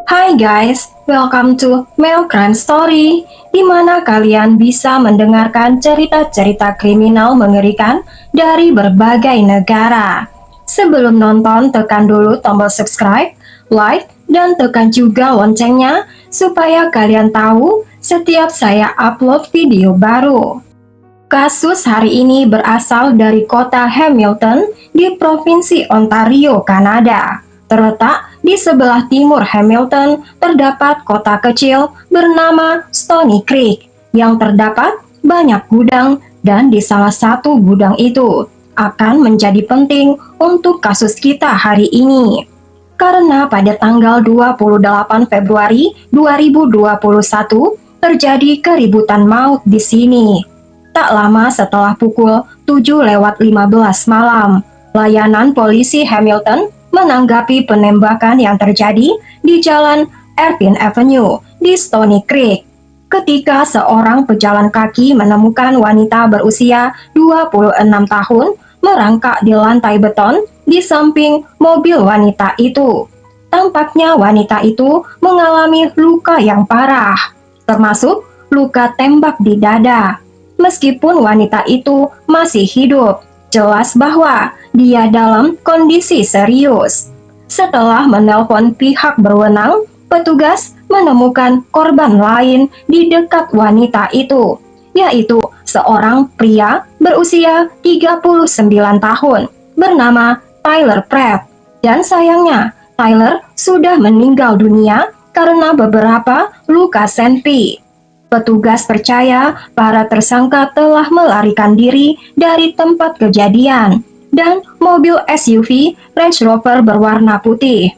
Hai guys, welcome to Mel Crime Story, di mana kalian bisa mendengarkan cerita-cerita kriminal mengerikan dari berbagai negara. Sebelum nonton, tekan dulu tombol subscribe, like, dan tekan juga loncengnya supaya kalian tahu setiap saya upload video baru. Kasus hari ini berasal dari kota Hamilton di Provinsi Ontario, Kanada. Terletak di sebelah timur Hamilton, terdapat kota kecil bernama Stony Creek yang terdapat banyak gudang, dan di salah satu gudang itu akan menjadi penting untuk kasus kita hari ini. Karena pada tanggal 28 Februari 2021 terjadi keributan maut di sini. Tak lama setelah pukul 7:15 malam, layanan polisi Hamilton menanggapi penembakan yang terjadi di Jalan Erpin Avenue di Stony Creek. Ketika seorang pejalan kaki menemukan wanita berusia 26 tahun merangkak di lantai beton di samping mobil wanita itu. Tampaknya wanita itu mengalami luka yang parah, termasuk luka tembak di dada. Meskipun wanita itu masih hidup, jelas bahwa dia dalam kondisi serius. Setelah menelpon pihak berwenang, petugas menemukan korban lain di dekat wanita itu, yaitu seorang pria berusia 39 tahun bernama Tyler Pratt. Dan sayangnya, Tyler sudah meninggal dunia karena beberapa luka senpi. Petugas percaya para tersangka telah melarikan diri dari tempat kejadian dan mobil SUV Range Rover berwarna putih.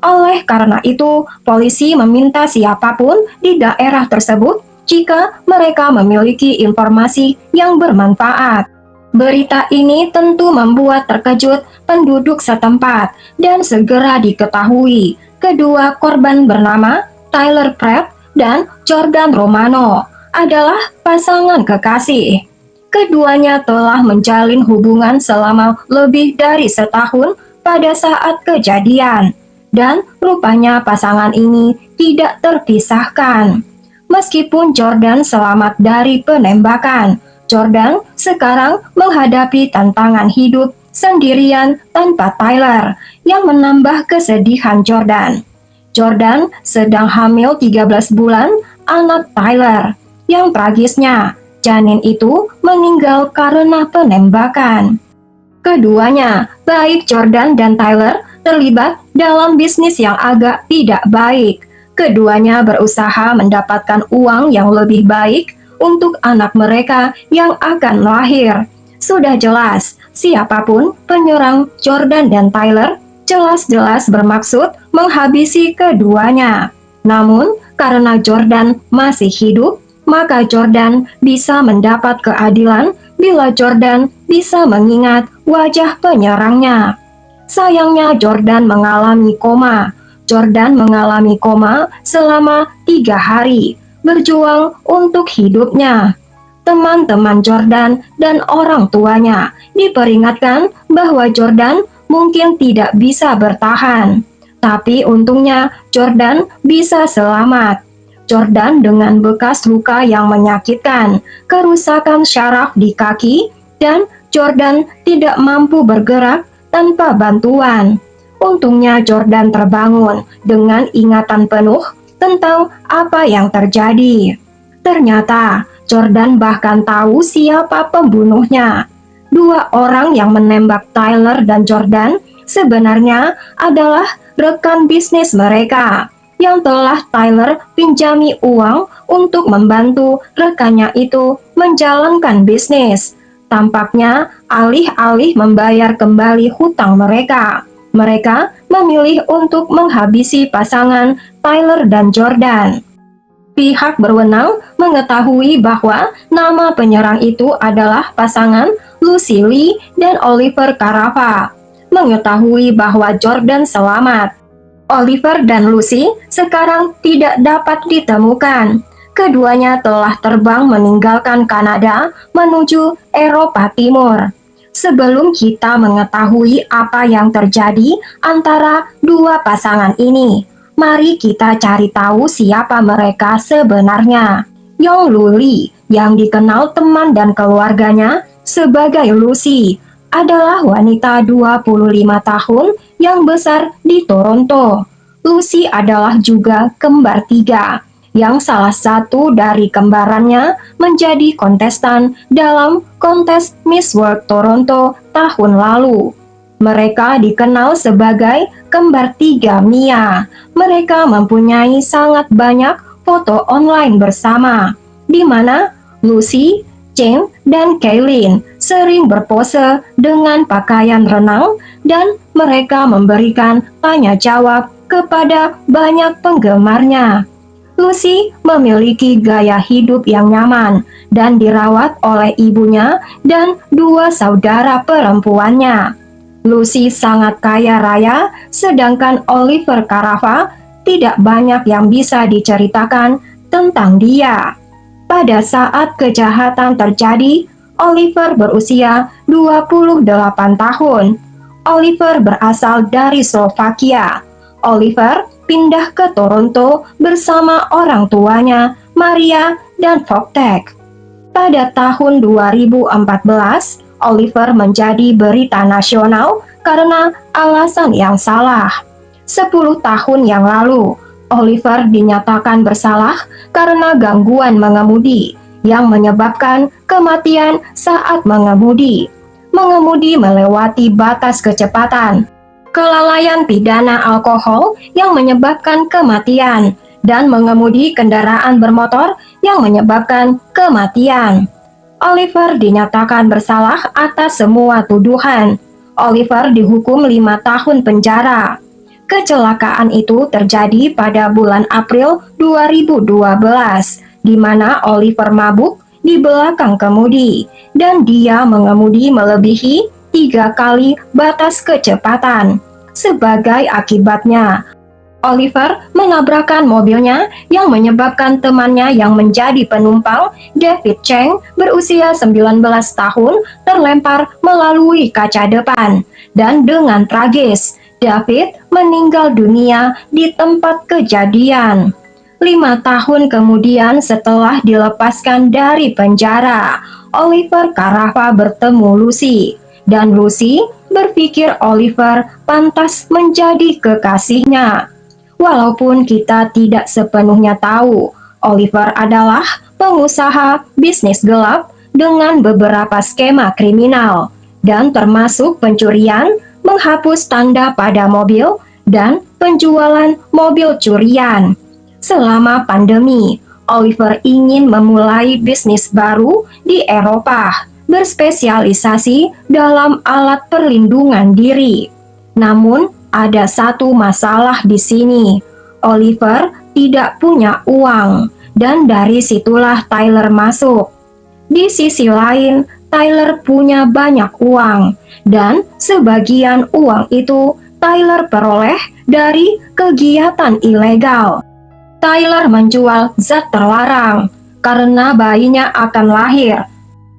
Oleh karena itu, polisi meminta siapapun di daerah tersebut jika mereka memiliki informasi yang bermanfaat. Berita ini tentu membuat terkejut penduduk setempat dan segera diketahui kedua korban bernama Tyler Pratt dan Jordan Romano adalah pasangan kekasih. Keduanya telah menjalin hubungan selama lebih dari setahun pada saat kejadian, dan rupanya pasangan ini tidak terpisahkan. Meskipun Jordan selamat dari penembakan, Jordan sekarang menghadapi tantangan hidup sendirian tanpa Tyler yang menambah kesedihan Jordan. Jordan sedang hamil 13 bulan anak Tyler. Yang tragisnya, janin itu meninggal karena penembakan. Keduanya, baik Jordan dan Tyler, terlibat dalam bisnis yang agak tidak baik. Keduanya berusaha mendapatkan uang yang lebih baik untuk anak mereka yang akan lahir. Sudah jelas, siapapun penyerang Jordan dan Tyler jelas-jelas bermaksud menghabisi keduanya. Namun, karena Jordan masih hidup, maka Jordan bisa mendapat keadilan bila Jordan bisa mengingat wajah penyerangnya. Sayangnya Jordan mengalami koma. Jordan mengalami koma selama 3 hari, berjuang untuk hidupnya. Teman-teman Jordan dan orang tuanya diperingatkan bahwa Jordan mungkin tidak bisa bertahan. Tapi untungnya Jordan bisa selamat. Jordan dengan bekas luka yang menyakitkan, kerusakan syaraf di kaki, dan Jordan tidak mampu bergerak tanpa bantuan. Untungnya Jordan terbangun dengan ingatan penuh tentang apa yang terjadi. Ternyata Jordan bahkan tahu siapa pembunuhnya. 2 orang yang menembak Tyler dan Jordan sebenarnya adalah rekan bisnis mereka yang telah Tyler pinjami uang untuk membantu rekannya itu menjalankan bisnis. Tampaknya alih-alih membayar kembali hutang mereka, mereka memilih untuk menghabisi pasangan Tyler dan Jordan. Pihak berwenang mengetahui bahwa nama penyerang itu adalah pasangan Lucy Lee dan Oliver Carafa. Mengetahui bahwa Jordan selamat, Oliver dan Lucy sekarang tidak dapat ditemukan. Keduanya telah terbang meninggalkan Kanada menuju Eropa Timur. Sebelum kita mengetahui apa yang terjadi antara dua pasangan ini, Mari kita cari tahu siapa mereka sebenarnya. Yong Luli, yang dikenal teman dan keluarganya sebagai Lucy, adalah wanita 25 tahun yang besar di Toronto. Lucy adalah juga kembar tiga, yang salah satu dari kembarannya menjadi kontestan dalam kontes Miss World Toronto tahun lalu. Mereka dikenal sebagai kembar tiga Mia. Mereka mempunyai sangat banyak foto online bersama, di mana Lucy, Chen, dan Kaylin sering berpose dengan pakaian renang dan mereka memberikan tanya jawab kepada banyak penggemarnya. Lucy memiliki gaya hidup yang nyaman dan dirawat oleh ibunya dan dua saudara perempuannya. Lucy sangat kaya raya, sedangkan Oliver Carafa tidak banyak yang bisa diceritakan tentang dia. Pada saat kejahatan terjadi, Oliver berusia 28 tahun. Oliver berasal dari Slovakia. Oliver pindah ke Toronto bersama orang tuanya, Maria dan Vogtek. Pada tahun 2014, Oliver menjadi berita nasional karena alasan yang salah. 10 tahun yang lalu, Oliver dinyatakan bersalah karena gangguan mengemudi yang menyebabkan kematian saat mengemudi. Mengemudi melewati batas kecepatan, kelalaian pidana alkohol yang menyebabkan kematian, dan mengemudi kendaraan bermotor yang menyebabkan kematian. Oliver dinyatakan bersalah atas semua tuduhan. Oliver dihukum 5 tahun penjara. Kecelakaan itu terjadi pada bulan April 2012, di mana Oliver mabuk di belakang kemudi, dan dia mengemudi melebihi 3 kali batas kecepatan. Sebagai akibatnya, Oliver menabrakkan mobilnya yang menyebabkan temannya yang menjadi penumpang, David Cheng, berusia 19 tahun, terlempar melalui kaca depan. Dan dengan tragis, David meninggal dunia di tempat kejadian. 5 tahun kemudian setelah dilepaskan dari penjara, Oliver Carafa bertemu Lucy. Dan Lucy berpikir Oliver pantas menjadi kekasihnya. Walaupun kita tidak sepenuhnya tahu, Oliver adalah pengusaha bisnis gelap dengan beberapa skema kriminal, dan termasuk pencurian, menghapus tanda pada mobil, dan penjualan mobil curian. Selama pandemi, Oliver ingin memulai bisnis baru di Eropa, berspesialisasi dalam alat perlindungan diri. Namun, ada satu masalah di sini. Oliver tidak punya uang, dan dari situlah Tyler masuk. Di sisi lain, Tyler punya banyak uang, dan sebagian uang itu Tyler peroleh dari kegiatan ilegal. Tyler menjual zat terlarang karena bayinya akan lahir.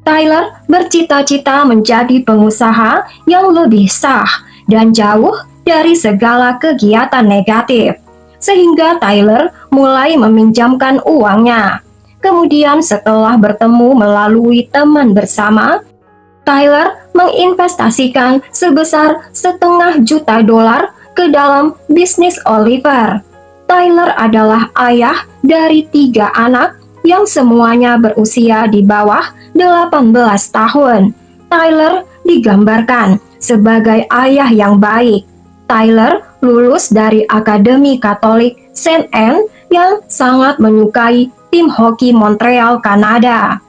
Tyler bercita-cita menjadi pengusaha yang lebih sah dan jauh dari segala kegiatan negatif, sehingga Tyler mulai meminjamkan uangnya. Kemudian setelah bertemu melalui teman bersama, Tyler menginvestasikan sebesar $500,000 ke dalam bisnis Oliver. Tyler adalah ayah dari 3 anak yang semuanya berusia di bawah 18 tahun. Tyler digambarkan sebagai ayah yang baik. Tyler lulus dari Akademi Katolik Saint Anne yang sangat menyukai tim hoki Montreal, Kanada.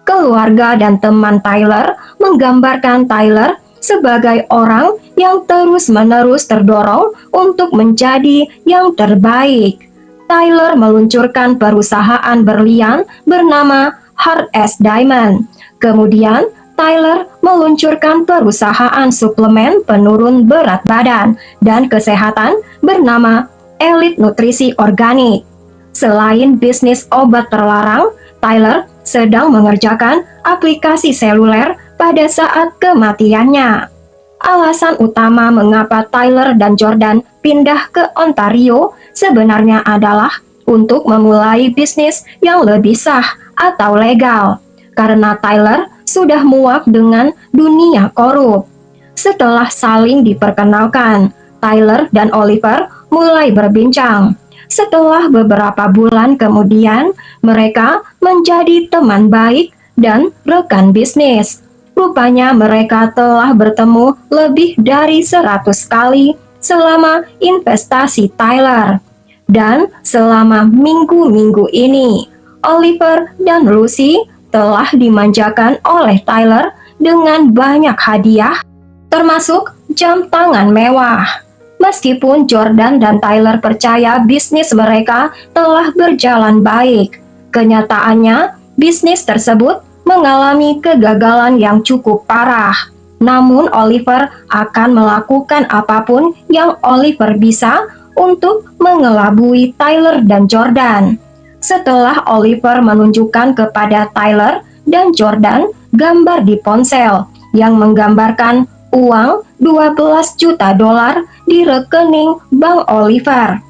Keluarga dan teman Tyler menggambarkan Tyler sebagai orang yang terus-menerus terdorong untuk menjadi yang terbaik. Tyler meluncurkan perusahaan berlian bernama Hard as Diamond. Kemudian, Tyler meluncurkan perusahaan suplemen penurun berat badan dan kesehatan bernama Elite Nutrisi Organik. Selain bisnis obat terlarang, Tyler sedang mengerjakan aplikasi seluler pada saat kematiannya. Alasan utama mengapa Tyler dan Jordan pindah ke Ontario sebenarnya adalah untuk memulai bisnis yang lebih sah atau legal, karena Tyler sudah muak dengan dunia korup. Setelah saling diperkenalkan, Tyler dan Oliver mulai berbincang. Setelah beberapa bulan kemudian, mereka menjadi teman baik dan rekan bisnis. Rupanya mereka telah bertemu lebih dari 100 kali selama investasi Tyler. Dan selama minggu-minggu ini, Oliver dan Lucy telah dimanjakan oleh Tyler dengan banyak hadiah, termasuk jam tangan mewah. Meskipun Jordan dan Tyler percaya bisnis mereka telah berjalan baik, kenyataannya bisnis tersebut mengalami kegagalan yang cukup parah. Namun Oliver akan melakukan apapun yang Oliver bisa untuk mengelabui Tyler dan Jordan. Setelah Oliver menunjukkan kepada Tyler dan Jordan gambar di ponsel yang menggambarkan uang 12 juta dolar di rekening Bank Oliver.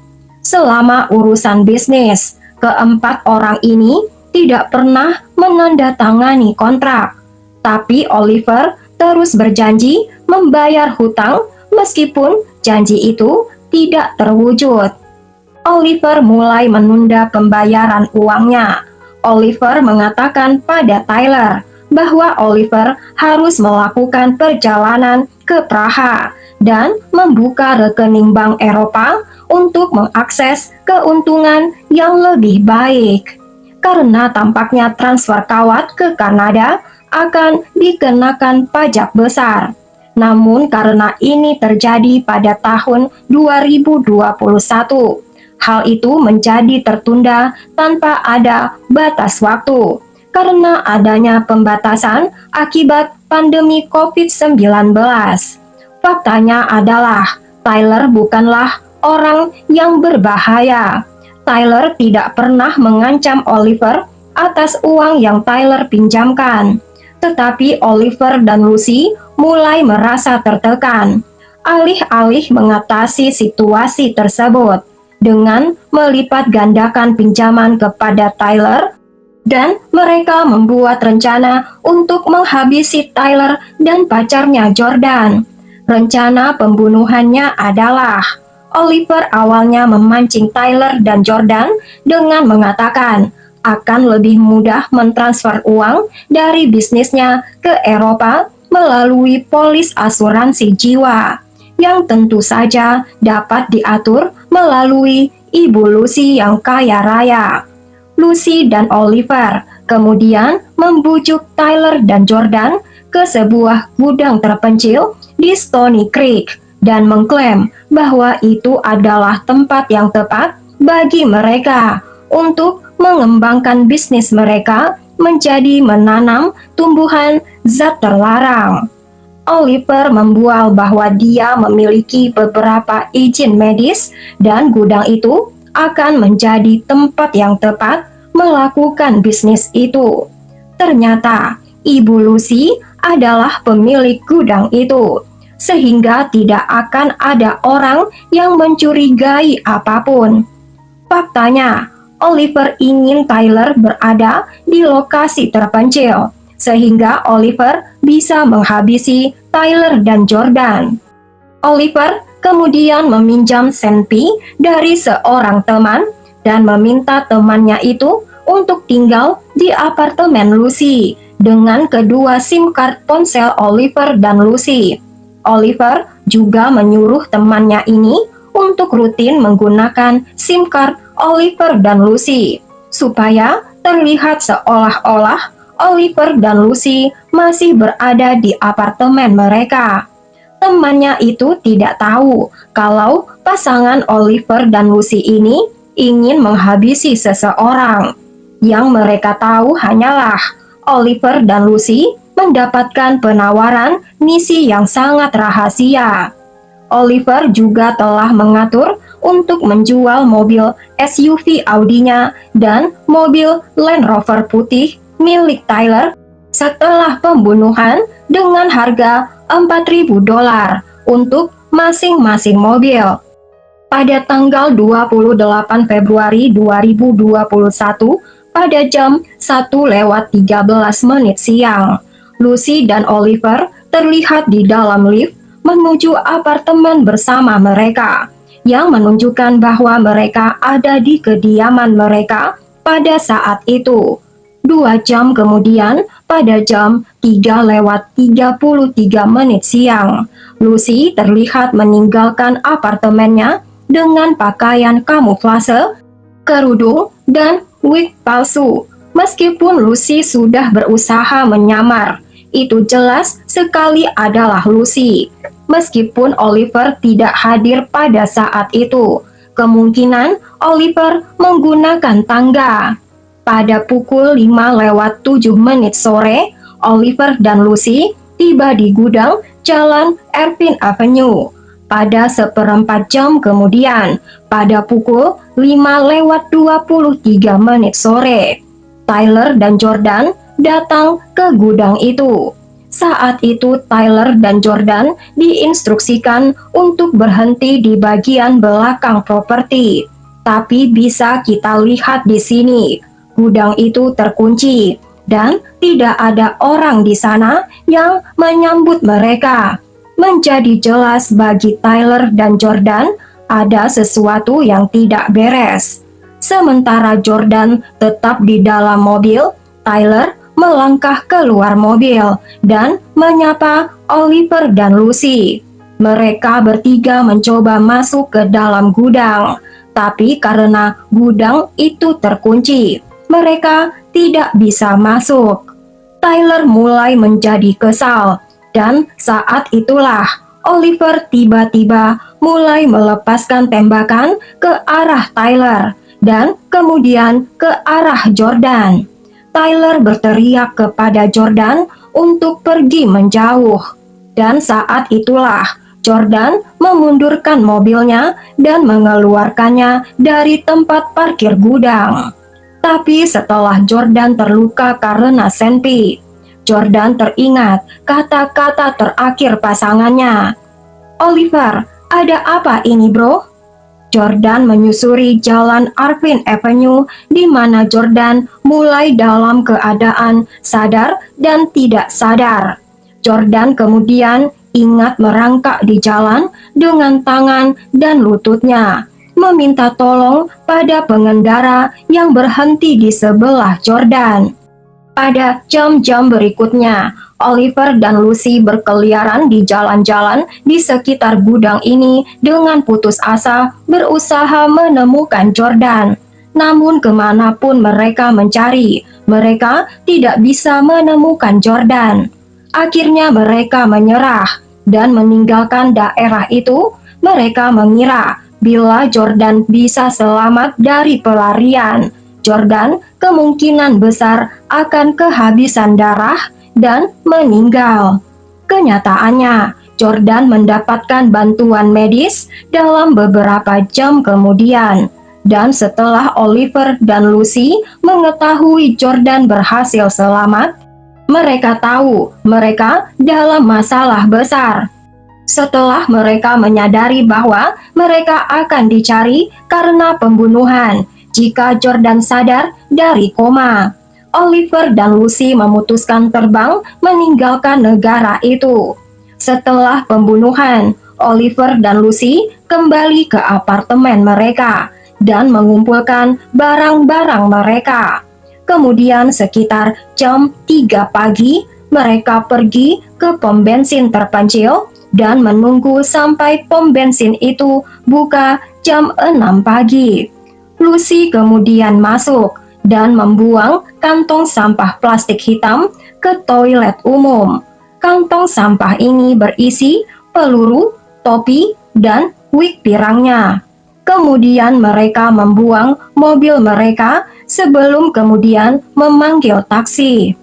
Selama urusan bisnis, keempat orang ini tidak pernah menandatangani kontrak. Tapi Oliver terus berjanji membayar hutang meskipun janji itu tidak terwujud. Oliver mulai menunda pembayaran uangnya. Oliver mengatakan pada Tyler bahwa Oliver harus melakukan perjalanan ke Praha dan membuka rekening Bank Eropa untuk mengakses keuntungan yang lebih baik. Karena tampaknya transfer kawat ke Kanada akan dikenakan pajak besar. Namun karena ini terjadi pada tahun 2021, hal itu menjadi tertunda tanpa ada batas waktu karena adanya pembatasan akibat pandemi COVID-19. Faktanya adalah Tyler bukanlah orang yang berbahaya. Tyler tidak pernah mengancam Oliver atas uang yang Tyler pinjamkan. Tetapi Oliver dan Lucy mulai merasa tertekan. Alih-alih mengatasi situasi tersebut dengan melipat gandakan pinjaman kepada Tyler, dan mereka membuat rencana untuk menghabisi Tyler dan pacarnya Jordan. Rencana pembunuhannya adalah Oliver awalnya memancing Tyler dan Jordan dengan mengatakan akan lebih mudah mentransfer uang dari bisnisnya ke Eropa melalui polis asuransi jiwa, yang tentu saja dapat diatur melalui Ibu Lucy yang kaya raya. Lucy dan Oliver kemudian membujuk Tyler dan Jordan ke sebuah gudang terpencil di Stony Creek dan mengklaim bahwa itu adalah tempat yang tepat bagi mereka untuk mengembangkan bisnis mereka menjadi menanam tumbuhan zat terlarang. Oliver membual bahwa dia memiliki beberapa izin medis dan gudang itu akan menjadi tempat yang tepat melakukan bisnis itu. Ternyata Ibu Lucy adalah pemilik gudang itu, sehingga tidak akan ada orang yang mencurigai apapun. Faktanya, Oliver ingin Tyler berada di lokasi terpencil, sehingga Oliver bisa menghabisi Tyler dan Jordan. Oliver kemudian meminjam senpi dari seorang teman dan meminta temannya itu untuk tinggal di apartemen Lucy dengan kedua SIM card ponsel Oliver dan Lucy. Oliver juga menyuruh temannya ini untuk rutin menggunakan SIM card Oliver dan Lucy, supaya terlihat seolah-olah Oliver dan Lucy masih berada di apartemen mereka. Temannya itu tidak tahu kalau pasangan Oliver dan Lucy ini ingin menghabisi seseorang. Yang mereka tahu hanyalah Oliver dan Lucy mendapatkan penawaran misi yang sangat rahasia. Oliver juga telah mengatur untuk menjual mobil SUV Audi-nya dan mobil Land Rover putih milik Tyler setelah pembunuhan dengan harga $4.000 untuk masing-masing mobil. Pada tanggal 28 Februari 2021 pada jam 1:13 siang, Lucy dan Oliver terlihat di dalam lift menuju apartemen bersama mereka, yang menunjukkan bahwa mereka ada di kediaman mereka pada saat itu. 2 jam kemudian, pada jam 3:33 siang, Lucy terlihat meninggalkan apartemennya dengan pakaian kamuflase, kerudung, dan wig palsu. Meskipun Lucy sudah berusaha menyamar, itu jelas sekali adalah Lucy. Meskipun Oliver tidak hadir pada saat itu, kemungkinan Oliver menggunakan tangga. Pada pukul 5:07 sore, Oliver dan Lucy tiba di gudang Jalan Irvine Avenue. Pada 1/4 jam kemudian, pada pukul 5:23 sore, Tyler dan Jordan datang ke gudang itu. Saat itu Tyler dan Jordan diinstruksikan untuk berhenti di bagian belakang properti. Tapi bisa kita lihat di sini, gudang itu terkunci dan tidak ada orang di sana yang menyambut mereka. Menjadi jelas bagi Tyler dan Jordan ada sesuatu yang tidak beres. Sementara Jordan tetap di dalam mobil, Tyler melangkah keluar mobil dan menyapa Oliver dan Lucy. Mereka bertiga mencoba masuk ke dalam gudang, tapi karena gudang itu terkunci, mereka tidak bisa masuk. Tyler mulai menjadi kesal, dan saat itulah Oliver tiba-tiba mulai melepaskan tembakan ke arah Tyler dan kemudian ke arah Jordan. Tyler berteriak kepada Jordan untuk pergi menjauh, dan saat itulah Jordan memundurkan mobilnya dan mengeluarkannya dari tempat parkir gudang. Tapi setelah Jordan terluka karena senpi, Jordan teringat kata-kata terakhir pasangannya. "Oliver, ada apa ini, bro?" Jordan menyusuri jalan Irvine Avenue di mana Jordan mulai dalam keadaan sadar dan tidak sadar. Jordan kemudian ingat merangkak di jalan dengan tangan dan lututnya, meminta tolong pada pengendara yang berhenti di sebelah Jordan. Pada jam-jam berikutnya, Oliver dan Lucy berkeliaran di jalan-jalan di sekitar gudang ini dengan putus asa berusaha menemukan Jordan. Namun kemanapun mereka mencari, mereka tidak bisa menemukan Jordan. Akhirnya mereka menyerah dan meninggalkan daerah itu. Mereka mengira bila Jordan bisa selamat dari pelarian, Jordan kemungkinan besar akan kehabisan darah dan meninggal. Kenyataannya, Jordan mendapatkan bantuan medis dalam beberapa jam kemudian. Dan setelah Oliver dan Lucy mengetahui Jordan berhasil selamat, mereka tahu mereka dalam masalah besar. Setelah mereka menyadari bahwa mereka akan dicari karena pembunuhan, jika Jordan sadar dari koma, Oliver dan Lucy memutuskan terbang meninggalkan negara itu. Setelah pembunuhan, Oliver dan Lucy kembali ke apartemen mereka dan mengumpulkan barang-barang mereka. Kemudian sekitar jam 3 pagi, mereka pergi ke pom bensin terpencil dan menunggu sampai pom bensin itu buka jam 6 pagi. Lucy kemudian masuk dan membuang kantong sampah plastik hitam ke toilet umum. Kantong sampah ini berisi peluru, topi, dan wig pirangnya. Kemudian mereka membuang mobil mereka sebelum kemudian memanggil taksi.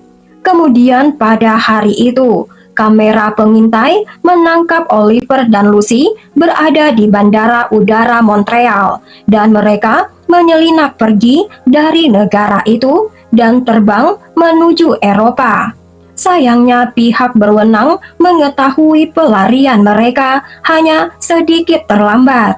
Kemudian pada hari itu, kamera pengintai menangkap Oliver dan Lucy berada di Bandara Udara Montreal dan mereka menyelinap pergi dari negara itu dan terbang menuju Eropa. Sayangnya pihak berwenang mengetahui pelarian mereka hanya sedikit terlambat.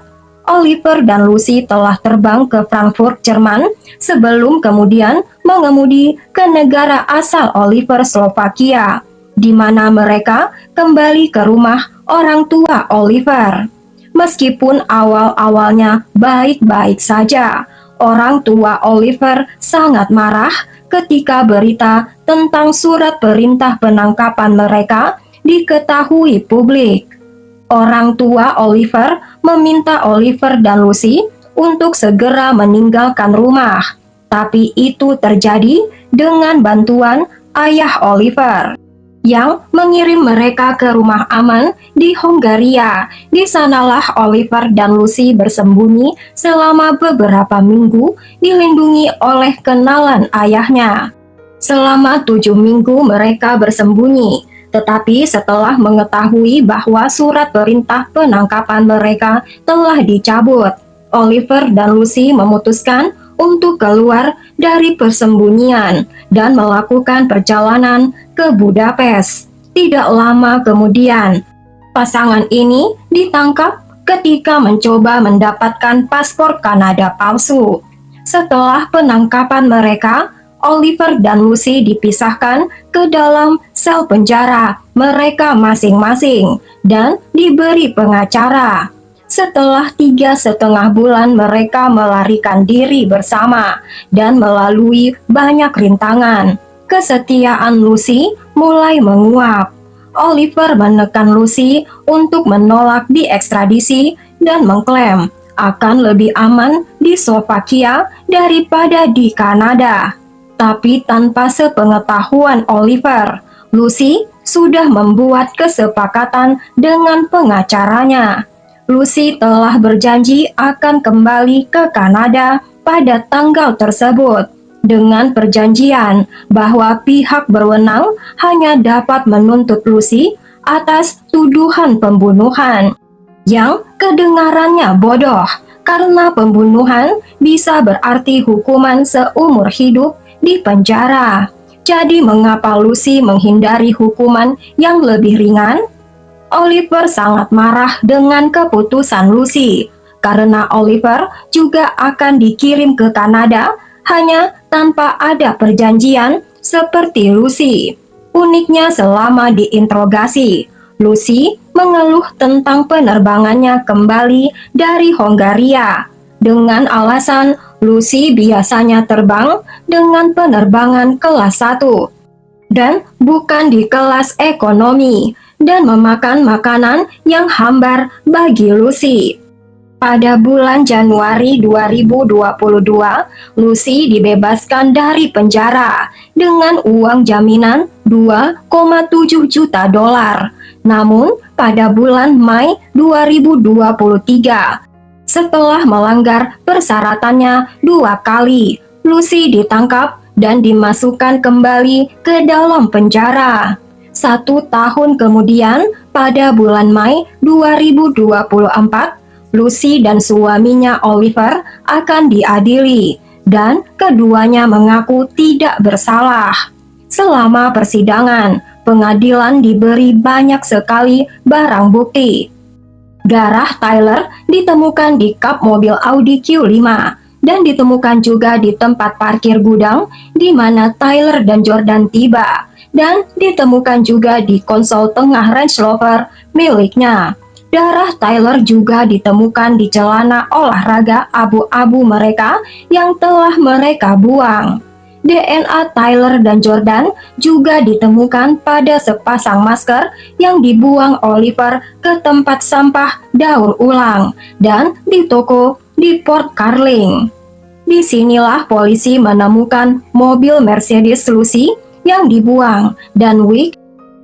Oliver dan Lucy telah terbang ke Frankfurt, Jerman, sebelum kemudian mengemudi ke negara asal Oliver, Slovakia, di mana mereka kembali ke rumah orang tua Oliver. Meskipun awal-awalnya baik-baik saja, orang tua Oliver sangat marah ketika berita tentang surat perintah penangkapan mereka diketahui publik. Orang tua Oliver meminta Oliver dan Lucy untuk segera meninggalkan rumah, tapi itu terjadi dengan bantuan ayah Oliver yang mengirim mereka ke rumah aman di Hongaria. Di sanalah Oliver dan Lucy bersembunyi selama beberapa minggu, dilindungi oleh kenalan ayahnya. Selama 7 minggu mereka bersembunyi, tetapi setelah mengetahui bahwa surat perintah penangkapan mereka telah dicabut, Oliver dan Lucy memutuskan untuk keluar dari persembunyian dan melakukan perjalanan ke Budapest. Tidak lama kemudian, pasangan ini ditangkap ketika mencoba mendapatkan paspor Kanada palsu. Setelah penangkapan mereka, Oliver dan Lucy dipisahkan ke dalam sel penjara mereka masing-masing dan diberi pengacara. Setelah 3,5 bulan mereka melarikan diri bersama dan melalui banyak rintangan, kesetiaan Lucy mulai menguap. Oliver menekan Lucy untuk menolak diekstradisi dan mengklaim akan lebih aman di Slovakia daripada di Kanada. Tapi tanpa sepengetahuan Oliver, Lucy sudah membuat kesepakatan dengan pengacaranya. Lucy telah berjanji akan kembali ke Kanada pada tanggal tersebut, dengan perjanjian bahwa pihak berwenang hanya dapat menuntut Lucy atas tuduhan pembunuhan, yang kedengarannya bodoh karena pembunuhan bisa berarti hukuman seumur hidup di penjara. Jadi mengapa Lucy menghindari hukuman yang lebih ringan? Oliver sangat marah dengan keputusan Lucy, karena Oliver juga akan dikirim ke Kanada hanya tanpa ada perjanjian seperti Lucy. Uniknya selama diinterogasi, Lucy mengeluh tentang penerbangannya kembali dari Hongaria dengan alasan Lucy biasanya terbang dengan penerbangan kelas 1 dan bukan di kelas ekonomi, dan memakan makanan yang hambar bagi Lucy. Pada bulan Januari 2022, Lucy dibebaskan dari penjara dengan uang jaminan 2,7 juta dolar. Namun, pada bulan Mei 2023, setelah melanggar persyaratannya 2 kali, Lucy ditangkap dan dimasukkan kembali ke dalam penjara. 1 tahun kemudian, pada bulan Mei 2024, Lucy dan suaminya Oliver akan diadili, dan keduanya mengaku tidak bersalah. Selama persidangan, pengadilan diberi banyak sekali barang bukti. Darah Tyler ditemukan di kap mobil Audi Q5 dan ditemukan juga di tempat parkir gudang di mana Tyler dan Jordan tiba, dan ditemukan juga di konsol tengah Range Rover miliknya. Darah Tyler juga ditemukan di celana olahraga abu-abu mereka yang telah mereka buang. DNA Tyler dan Jordan juga ditemukan pada sepasang masker yang dibuang Oliver ke tempat sampah daur ulang dan di toko di Port Carling. Disinilah polisi menemukan mobil Mercedes Lucy yang dibuang dan wig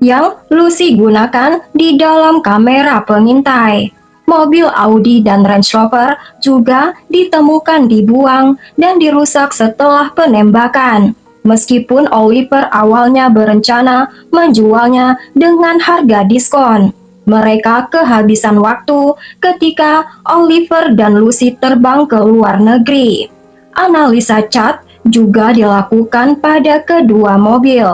yang Lucy gunakan di dalam kamera pengintai. Mobil Audi dan Range Rover juga ditemukan dibuang dan dirusak setelah penembakan. Meskipun Oliver awalnya berencana menjualnya dengan harga diskon, mereka kehabisan waktu ketika Oliver dan Lucy terbang ke luar negeri. Analisa cat juga dilakukan pada kedua mobil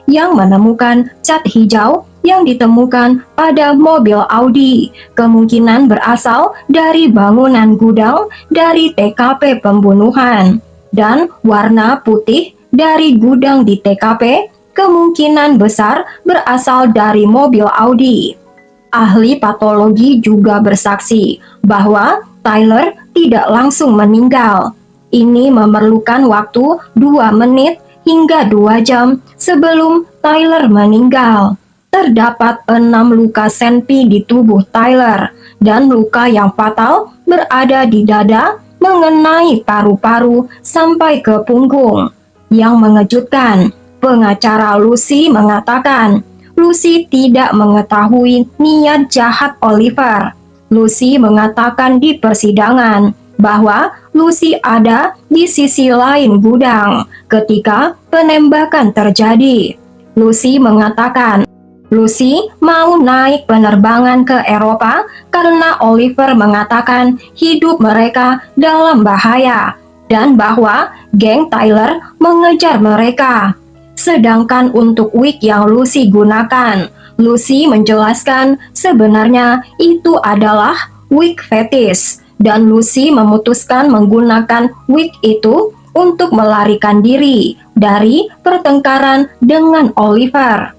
yang menemukan cat hijau yang ditemukan pada mobil Audi. Kemungkinan berasal dari bangunan gudang dari TKP pembunuhan. Dan warna putih dari gudang di TKP kemungkinan besar berasal dari mobil Audi. Ahli patologi juga bersaksi bahwa Tyler tidak langsung meninggal. Ini memerlukan waktu 2 menit hingga 2 jam sebelum Tyler meninggal. Terdapat 6 luka senpi di tubuh Tyler, dan luka yang fatal berada di dada mengenai paru-paru sampai ke punggung. Yang mengejutkan, pengacara Lucy mengatakan Lucy tidak mengetahui niat jahat Oliver. Lucy mengatakan di persidangan bahwa Lucy ada di sisi lain gudang ketika penembakan terjadi. Lucy mengatakan Lucy mau naik penerbangan ke Eropa karena Oliver mengatakan hidup mereka dalam bahaya dan bahwa geng Tyler mengejar mereka. Sedangkan untuk wig yang Lucy gunakan, Lucy menjelaskan sebenarnya itu adalah wig fetish dan Lucy memutuskan menggunakan wig itu untuk melarikan diri dari pertengkaran dengan Oliver.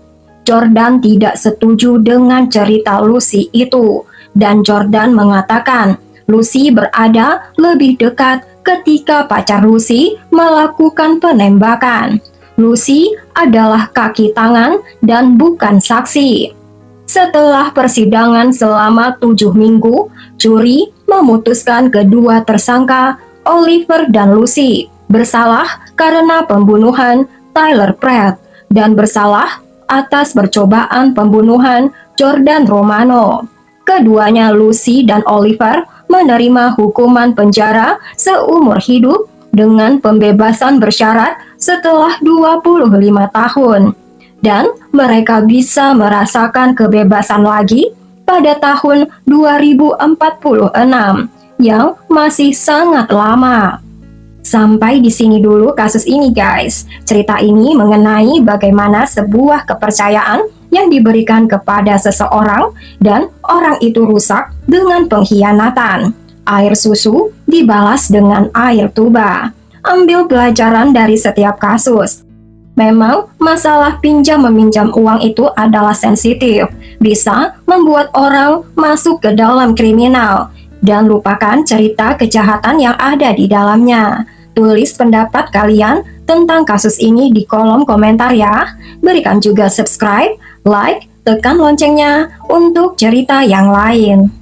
Jordan tidak setuju dengan cerita Lucy itu, dan Jordan mengatakan Lucy berada lebih dekat ketika pacar Lucy melakukan penembakan. Lucy adalah kaki tangan dan bukan saksi. Setelah persidangan selama 7 minggu, juri memutuskan kedua tersangka, Oliver dan Lucy, bersalah karena pembunuhan Tyler Pratt dan bersalah atas percobaan pembunuhan Jordan Romano. Keduanya, Lucy dan Oliver, menerima hukuman penjara seumur hidup dengan pembebasan bersyarat setelah 25 tahun. Dan mereka bisa merasakan kebebasan lagi pada tahun 2046 yang masih sangat lama. Sampai di sini dulu kasus ini guys. Cerita ini mengenai bagaimana sebuah kepercayaan yang diberikan kepada seseorang dan orang itu rusak dengan pengkhianatan. Air susu dibalas dengan air tuba. Ambil pelajaran dari setiap kasus. Memang masalah pinjam-meminjam uang itu adalah sensitif, bisa membuat orang masuk ke dalam kriminal. Dan lupakan cerita kejahatan yang ada di dalamnya. Tulis pendapat kalian tentang kasus ini di kolom komentar ya. Berikan juga subscribe, like, tekan loncengnya untuk cerita yang lain.